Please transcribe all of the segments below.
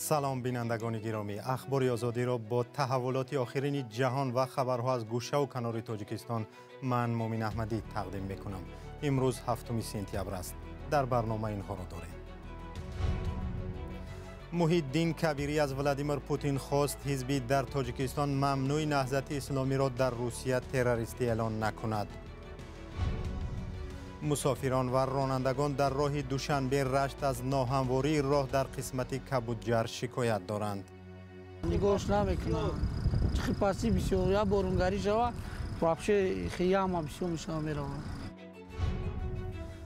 سلام بینندگان گرامی، اخبار آزادی را با تحولات آخرین جهان و خبرها از گوشه و کنار تاجیکستان من مومن احمدی تقدیم میکنم. امروز 7 سپتامبر است. در برنامه اینها را داریم. محیدین کبیری از ولادیمیر پوتین خواست حزبی در تاجیکستان ممنوع نهضت اسلامی را در روسیه تروریستی اعلان نکند. مسافران و رانندگان در راه دوشنبه رشت از ناهمواری راه در قسمت کبودجر شکایت دارند. نگاش نمیکنم. چه پاسی بسیار یا بارونگری جوا вообще خیام بسیار میشم.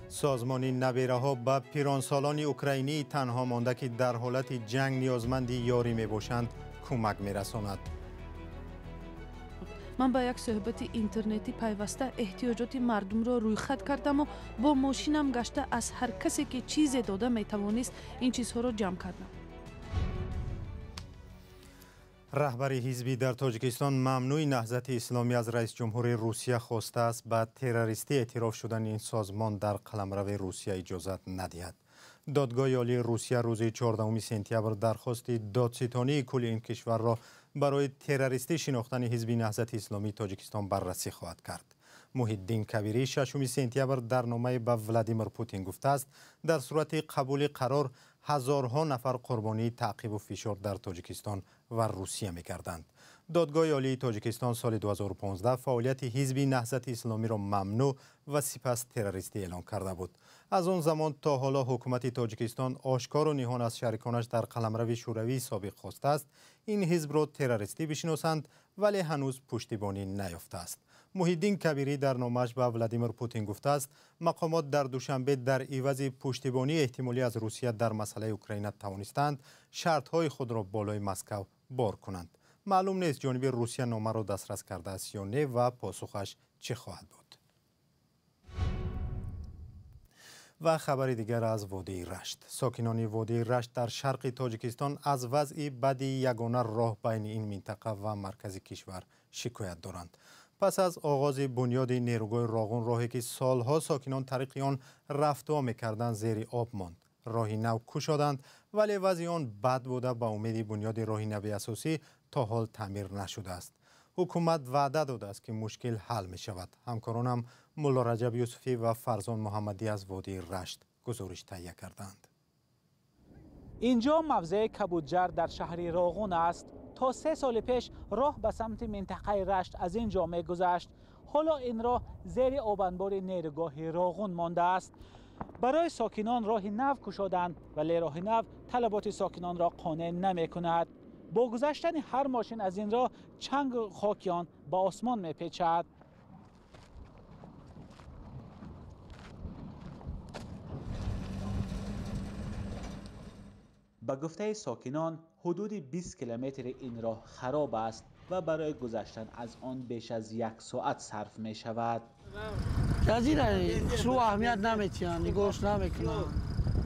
سازمان نبیره ها به پیرانسالان اوکراینی تنها مانده که در حالت جنگ نیازمند یاری می باشند کمک می رساند. من با یک صحبت اینترنتی پیوسته احتیاجات مردم را رویخط کردم و با ماشینم گشته از هر کسی که چیزی داده می توانست این چیزها را جمع کردم. رهبر حزبی در تاجیکستان ممنوع نهضت اسلامی از رئیس جمهور روسیه خواسته است به تروریستی اعتراف شدن این سازمان در قلمرو روسیه اجازت ندهد. دادگاه عالی روسیه روز 14 سپتامبر درخواست دادستانی کل این کشور را برای تروریستی شناختن حزب نهضت اسلامی تاجیکستان بررسی خواهد کرد. محیدین کبیری 6 سپتامبر در نامه به ولادیمیر پوتین گفته است در صورت قبول قرار هزارها نفر قربانی تعقیب و فشار در تاجیکستان و روسیه می‌گردند. دادگاه عالی تاجیکستان سال 2015 فعالیت حزب نهضت اسلامی را ممنوع و سپس تروریستی اعلام کرده بود. از آن زمان تا حالا حکومت تاجیکستان آشکار و نهان از شریکانش در قلمرو شوروی سابق خواسته است این حزب را تروریستی بشناسند ولی هنوز پشتیبانی نیافته است. محیدین کبیری در نامه‌اش به ولادیمیر پوتین گفته است مقامات در دوشنبه در عوض پشتیبانی احتمالی از روسیه در مسئله اوکراین توانستند شرط‌های خود را بالای مسکو بار کنند. معلوم نیست جانب روسیه نامه را دسترس کرده است یا نه و پاسخش چه خواهد بود. و خبر دیگر از وادی رشت. ساکنان وادی رشت در شرق تاجیکستان از وضع بد یگانه راه بین این منطقه و مرکز کشور شکایت دارند. پس از آغاز بنیاد نیروگاه راغون، راهی که سالها ساکنان طریق آن رفت و می‌کردند زیر آب ماند. راهی نو کشادند ولی وضع آن بد بوده به امید بنیاد راه نو اساسی تا حال تعمیر نشده است. حکومت وعده داده است که مشکل حل می شود. همکارانم مولا رجب یوسفی و فرزان محمدی از وادی رشت گزارش تهیه کردند. اینجا موضع کبودجر در شهر راغون است. تا 3 سال پیش راه به سمت منطقه رشت از اینجا می گذشت. حالا این راه زیر آبانبار نیروگاه راغون مانده است. برای ساکنان راه نو کشادند ولی راه نو طلبات ساکنان را قانع نمی کند. با گذشتن هر ماشین از این راه چنگ خاکیان به آسمان می پیچد. به گفته ساکنان حدود 20 کیلومتر این راه خراب است و برای گذشتن از آن بیش از 1 ساعت صرف می شود. جزیره شو اهمیت نمیتونن نگاش نمیکنن.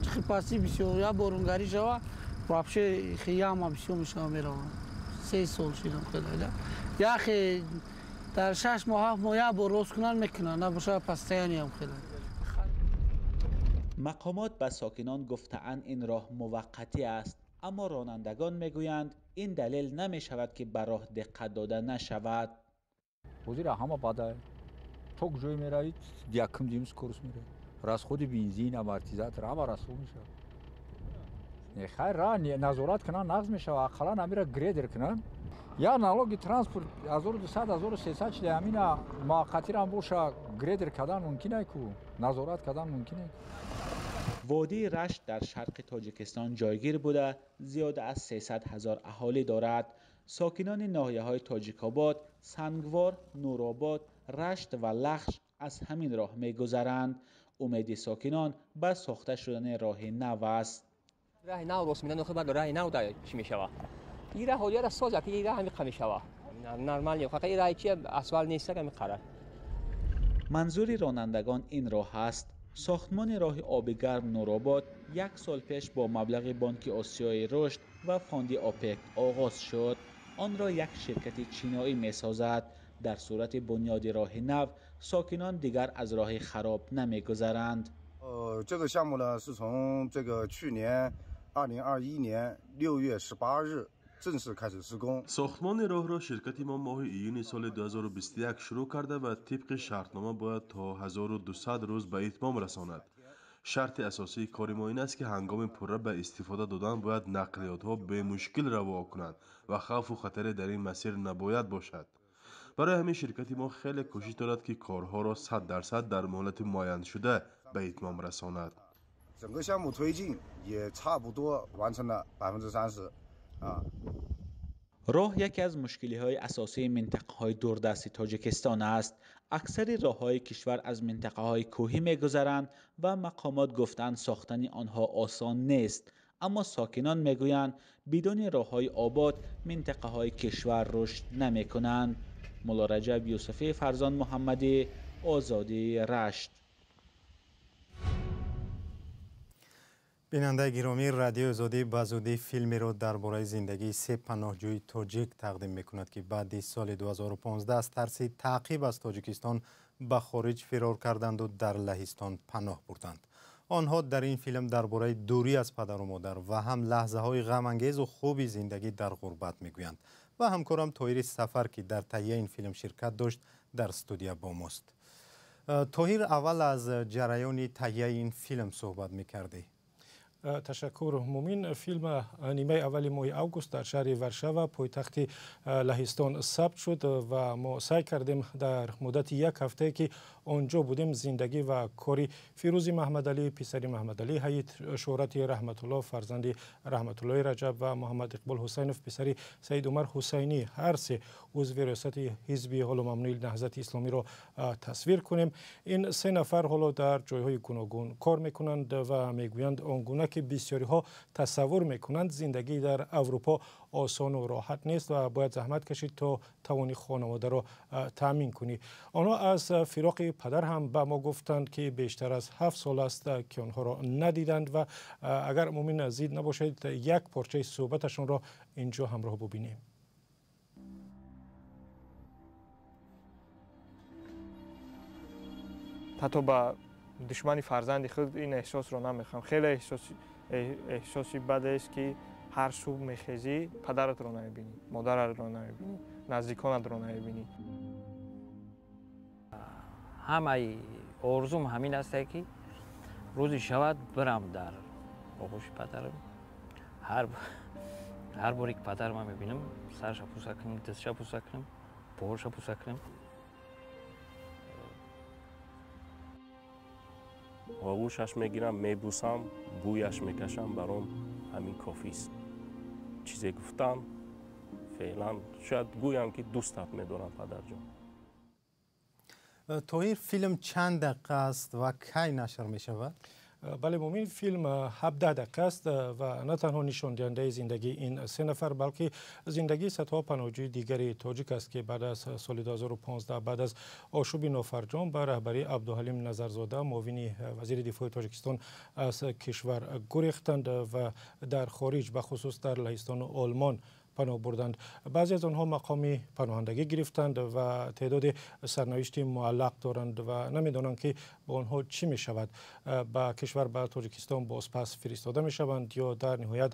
چه پاسی بسیار یا بارونگری جوا вообще خیام بسیار میشم میرم. 3 سال شدم خدایا. یا اخی در 6 ماه 7 ماه یا بار روز کنن میکنن نباشه پستیانی هم خیلی. مقامات به ساکنان گفته‌اند این راه موقتی است اما رانندگان میگویند این دلیل نمی شود که بر راه دقت داده نشود. وزیر همه باده چوک جوی میرید یکم دیم سکورس میره расход بنزین آمورتیزاتور همه رسو میشه. خیر راه نظارت کنن نقض میشه و اقلا نمیره گریدر کنن یا نالوگ ترانسپورت 1200 1300 چه همین موقتی را باشه گریدر کردن ممکنه کو نظارت کردن ممکنه. وادی رشت در شرق تاجیکستان جایگیر بوده زیاد از 300,000 اهالی دارد. ساکنان ناحیه‌های تاجیک‌آباد، سنگوار، نورآباد، رشت و لخش از همین راه می‌گذرند. امید ساکنان به ساخته شدن راه نو است. راه نو راست میدن خود بعد راه نو دا چی میشوه این راه حالی را سازه که این راه همین میشوه نرمال فقط این راه چی اسفال نیست که میخره. منظور رانندگان این راه است. ساختمان راه آب گرم نورآباد 1 سال پیش با مبلغ بانک آسیای رشد و فاند آپک آغاز شد. آن را یک شرکت چینایی می‌سازد. در صورت بنیاد راه نو ساکنان دیگر از راه خراب نمی‌گذرند. 这个项目呢是从去年2021年6月18日正式开始施工. ساختمان راه را شرکت ما ماه ایون سال 2021 شروع کرده و طبق شرطنامه باید تا 1200 روز به اتمام رساند. شرط اساسی کار ما این است که هنگام پره به استفاده دادن باید نقلیات ها به مشکل روا کنند و خوف و خطر در این مسیر نباید باشد. برای همین شرکت ما خیلی کوشش دارد که کارها را 100% در مهلت معین شده به اتمام رساند. 整个项目推进也差不多完成了 30%. راه یکی از مشکلی‌های اساسی منطقه‌های دوردست تاجیکستان است. اکثر راه‌های کشور از منطقه‌های کوهی می‌گذرند و مقامات گفتند ساختن آنها آسان نیست. اما ساکنان می‌گویند بدون راه‌های آباد منطقه‌های کشور رشد نمی‌کنند. مولا رجب یوسفی فرزان محمدی، آزادی رشت. بیننده گرامی، رادیو آزادی به زودی فیلمی را درباره زندگی سه پناهجوی تاجیک تقدیم میکند که بعد سال 2015 از ترس تعقیب از تاجیکستان به خارج فرار کردند و در لهستان پناه بردند. آنها در این فیلم درباره دوری از پدر و مادر و هم لحظه های غم انگیز و خوبی زندگی در غربت میگویند. و همکارم طاهر سفر که در تهیه این فیلم شرکت داشت در استودیو با ماست. طاهر، اول از جریان تهیه این فیلم صحبت میکردی. تشکر. مومین فیلم نیمه اول ماه اوگوست در شهر ورشاوا پایتخت لهستان ثبت شد و ما سعی کردیم در مدت یک هفته که آنجا بودیم زندگی و کاری فیروزی محمد علی، پسری محمد علی حیات، شهرتی رحمت الله فرزند رحمت الله رجب و محمد اقبال حسینوف پسری سید عمر حسینی، هر سه عضو ریاست حزب حالا ممنوع نهضت اسلامی را تصویر کنیم. این سه نفر حالا در جایهای گوناگون کار میکنند و میگویند آنگونه که بسیاری ها تصور میکنند زندگی در اروپا آسان و راحت نیست و باید زحمت کشید تا توانی خانواده را تامین کنی. آنها از فراق پدر هم به ما گفتند که بیشتر از 7 سال است که آنها را ندیدند و اگر مومین زید نباشید یک پارچه صحبتشان را اینجا همراه ببینیم. حتی با دشمن فرزند خود این احساس رو نمیخوام. خیلی احساسی بد است که هر صبح میخیزی پدرت رو نمیبینی، مادرت رو نمیبینی، نزدیکانت رو نمیبینی. همه آرزوم همین است که روزی شود برم در آغوش پدرم. هر باری که پدرم رو میبینم سرش بوسه کنم، دستش بوسه کنم، پاهاش بوسه کنم. آغوشش میگیرم، میبوسم، بویش میکشم، برام همین کافی است. چیزی گفتم فعلا شاید گویم که دوستت میدارم پدر جان. طاهر، فیلم چند دقیقه است و کی نشر می شود؟ بله مومین، فیلم 17 دقیقه است و نه تنها نشان دهنده زندگی این سه نفر بلکه زندگی صدها پناهجوی دیگری تاجیک است که بعد از سال 2015 بعد از آشوب نافرجام به رهبری عبدالحلیم نظرزاده معاون وزیر دفاع تاجیکستان از کشور گریختند و در خارج به خصوص در لهستان و آلمان پناه بردند. بعضی از آنها مقام پناهندگی گرفتند و تعداد سرنوشت معلق دارند و نمیدانند که با آنها چی می شود. به کشور به تاجیکستان بازپس فرستاده می شوند یا در نهایت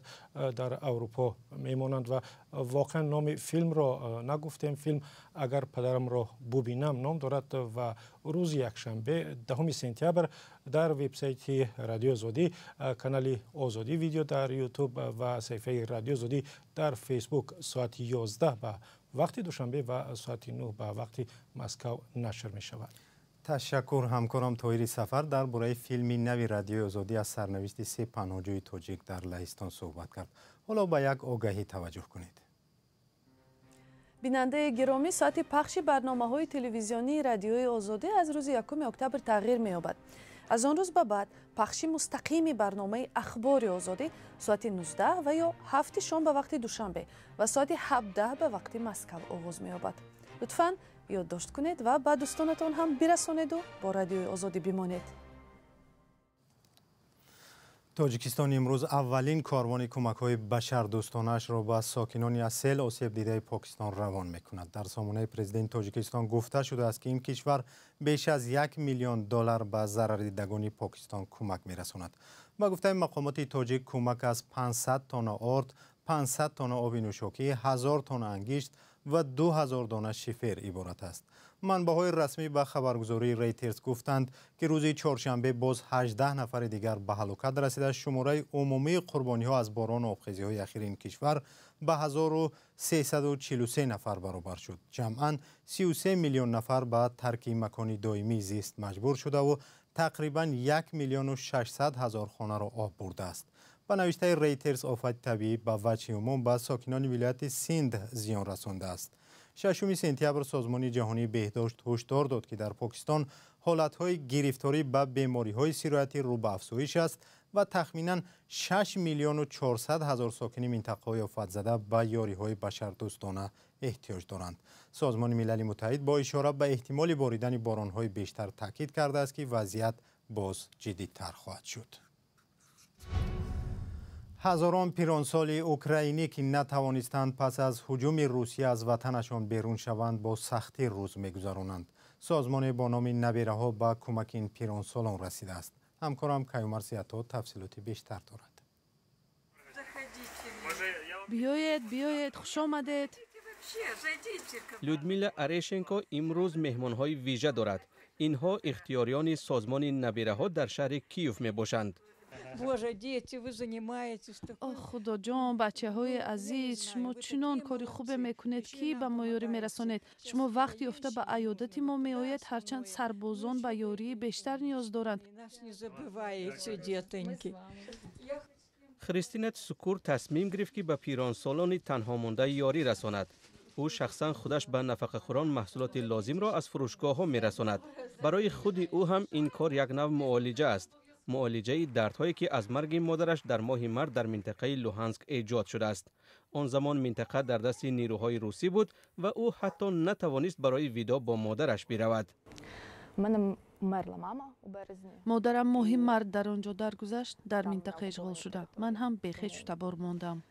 در اروپا می مانند. و واقعا نام فیلم را نگفتیم. فیلم اگر پدرم را ببینم نام دارد و روز یکشنبه 10 سپتامبر در وبسایت رادیو آزادی، کانال آزادی ویدیو در یوتیوب و صفحه رادیو آزادی در فیسبوک ساعت 11 به وقت دوشنبه و ساعت 9 به وقت مسکو نشر می شود. تشکر همکارم طاهر سفر درباره فیلمی نوی رادیو آزادی از سرنوشت سه پناهجوی تاجیک در لهستان صحبت کرد. حالا به یک آگهی توجه کنید. بیننده گرامی، ساعت پخش برنامه‌های تلویزیونی رادیوی آزادی از روز 1 اکتبر تغییر می‌یابد. از آن روز به بعد پخش مستقیم برنامه اخبار آزادی ساعت 19 و یا 7 شام به وقت دوشنبه و ساعت 17 به وقت مسکو آغاز می‌یابد. لطفاً یادداشت کنید و به دوستانتان هم برسانید و با رادیوی آزادی بمانید. تاجیکستان امروز اولین کاروان کمک‌های بشردوستانه‌اش را به ساکنان از سیل آسیب دیده پاکستان روان می‌کند. در سامانه پرزیدنت تاجیکستان گفته شده است که این کشور بیش از $1 میلیون به ضرر دیدگان پاکستان کمک می‌رساند. با گفته مقامات تاجیک کمک از 500 تن آرد، 500 تن آب نوشاکی، 1000 تن انگشت و 2000 دانه شیفر عبارت است. منبع‌های رسمی به خبرگزاری ریترز گفتند که روز چهارشنبه باز 18 نفر دیگر به هلاکت رسیده. شماره عمومی قربانی‌ها از باران و آبخیزی‌های اخیر این کشور به 1343 نفر برابر شد. جمعاً 33 میلیون نفر به ترک مکانی دائمی زیست مجبور شده و تقریباً 1,600,000 خانه را آب برده است. به نوشته ریترز آفت طبیعی به وجه عموم به ساکنان ولایت سیند زیان رسانده است. 6 سپتامبر سازمان جهانی بهداشت هشدار داد که در پاکستان حالت‌های گرفتاری به بیماری‌های سرایتی رو به افزایش است و تخمیناً 6,400,000 ساکن منطقه‌های آفت زده به یاری‌های بشردوستانه احتیاج دارند. سازمان ملل متحد با اشاره به احتمال باریدن باران‌های بیشتر تاکید کرده است که وضعیت باز جدی‌تر خواهد شد. هزاران پیرانسال اوکراینی که نتوانستند پس از هجوم روسیه از وطنشان بیرون شوند با سختی روز می‌گذرانند. سازمان با نام نبیره‌ها به کمک این پیرانسالان رسیده است. همکارم کیومرث عطا تفصیلات بیشتر دارد. بیایید خوش آمدید. لودمیلا ارشنکو امروز مهمان‌های ویژه دارد. اینها اختیاریان سازمان نبیره‌ها در شهر کیف میباشند. خدا جان، بچه های عزیز، شما چنان کاری خوب میکنید که به ما یاری میرسانید. شما وقتی افته به عیادت ما میآیید، هرچند سربازان به یاری بیشتر نیاز دارند. خریستینت سکور تصمیم گرفت که به پیرانسالان تنها مانده یاری رساند. او شخصا خودش به نفقه خوران محصولات لازم را از فروشگاه ها میرساند. برای خود او هم این کار یک نوع معالجه است. معالجه دردهایی که از مرگ مادرش در ماه مارس در منطقه لوهانسک ایجاد شده است. آن زمان منطقه در دست نیروهای روسی بود و او حتی نتوانست برای ویدا با مادرش برود. مادرم ماه مارس در آنجا درگذشت، در منطقه اشغال شده. من هم بیخیش تبار ماندم.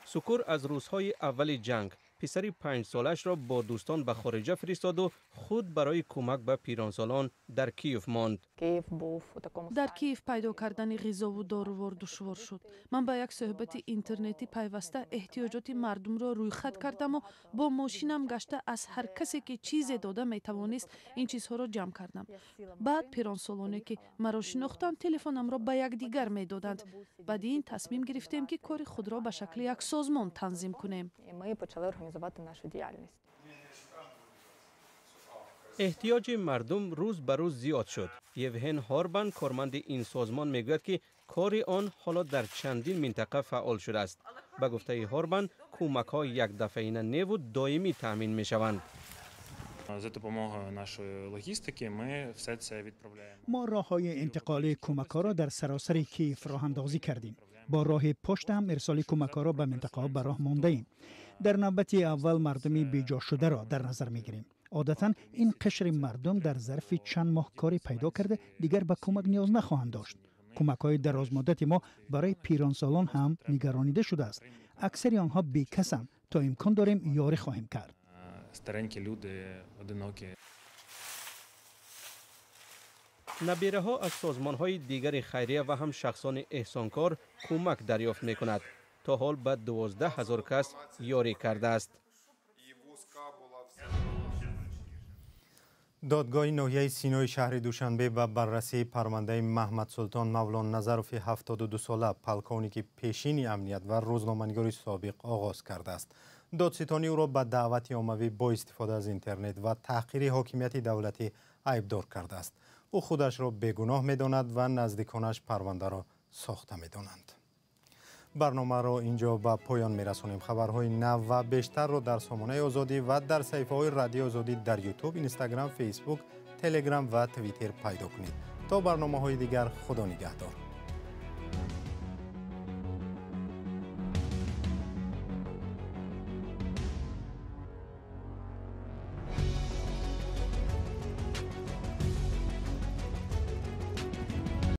سکور از روزهای اول جنگ پسر 5 سالش را با دوستان به خارجه فرستاد و خود برای کمک به پیرانسالان در کیف ماند. در کیف پیدا کردن غذا و داروار دشوار شد. من با یک صحبت اینترنتی پیوسته احتیاجات مردم را روی خط کردم و با ماشینم گشته از هر کسی که چیزی داده میتوانست این چیزها را جمع کردم. بعد پیرانسالانی که مرا شناختند تلفنم را به یک دیگر میدادند. بعد این تصمیم گرفتیم که کار خود را به شکل یک سازمان تنظیم کنیم. احتیاج مردم روز به روز زیاد شد. یوهن هاربن کارمند این سازمان میگوید که کار آن حالا در چندین منطقه فعال شده است. به گفته هاربن کمک های یک دفعه نیو و دائمی تامین می شوند. ما راه های انتقال کمک ها را در سراسر کیف راه اندازی کردیم. با راه پشت هم ارسال کمک ها را به منطقه ها به راه مانده ایم. در نوبت اول مردمی بیجا شده را در نظر می گیریم. عادتاً این قشر مردم در ظرف چند ماه کاری پیدا کرده دیگر به کمک نیاز نخواهند داشت. کمک های دراز مدت ما برای پیرانسالان هم نگرانیده شده است. اکثر آنها بیکسند. تا امکان داریم یاری خواهیم کرد. نبیره ها از سازمان های دیگر خیریه و هم شخصان احسانکار کمک دریافت می کند. تا حال به 12,000 کس یاری کرده است. دادگاه ناحیه سینای شهر دوشنبه به بررسی پرونده محمد سلطان مولان نظروی 72 ساله پلکونیک پیشین امنیت و روزنامه‌نگار سابق آغاز کرده است. دادستانی او را به دعوت عمومی با استفاده از اینترنت و تحقیر حاکمیت دولتی عیبدار کرده است. او خودش را بیگناه می‌داند و نزدیکانش پرونده را ساخته می‌دانند. برنامه را اینجا به پایان می‌رسانیم. خبرهای نو و بیشتر را در سامانه آزادی و در صفحه‌های رادیو آزادی در یوتیوب، اینستاگرام، فیسبوک، تلگرام و توییتر پیدا کنید. تا برنامه‌های دیگر، خدا نگهدار.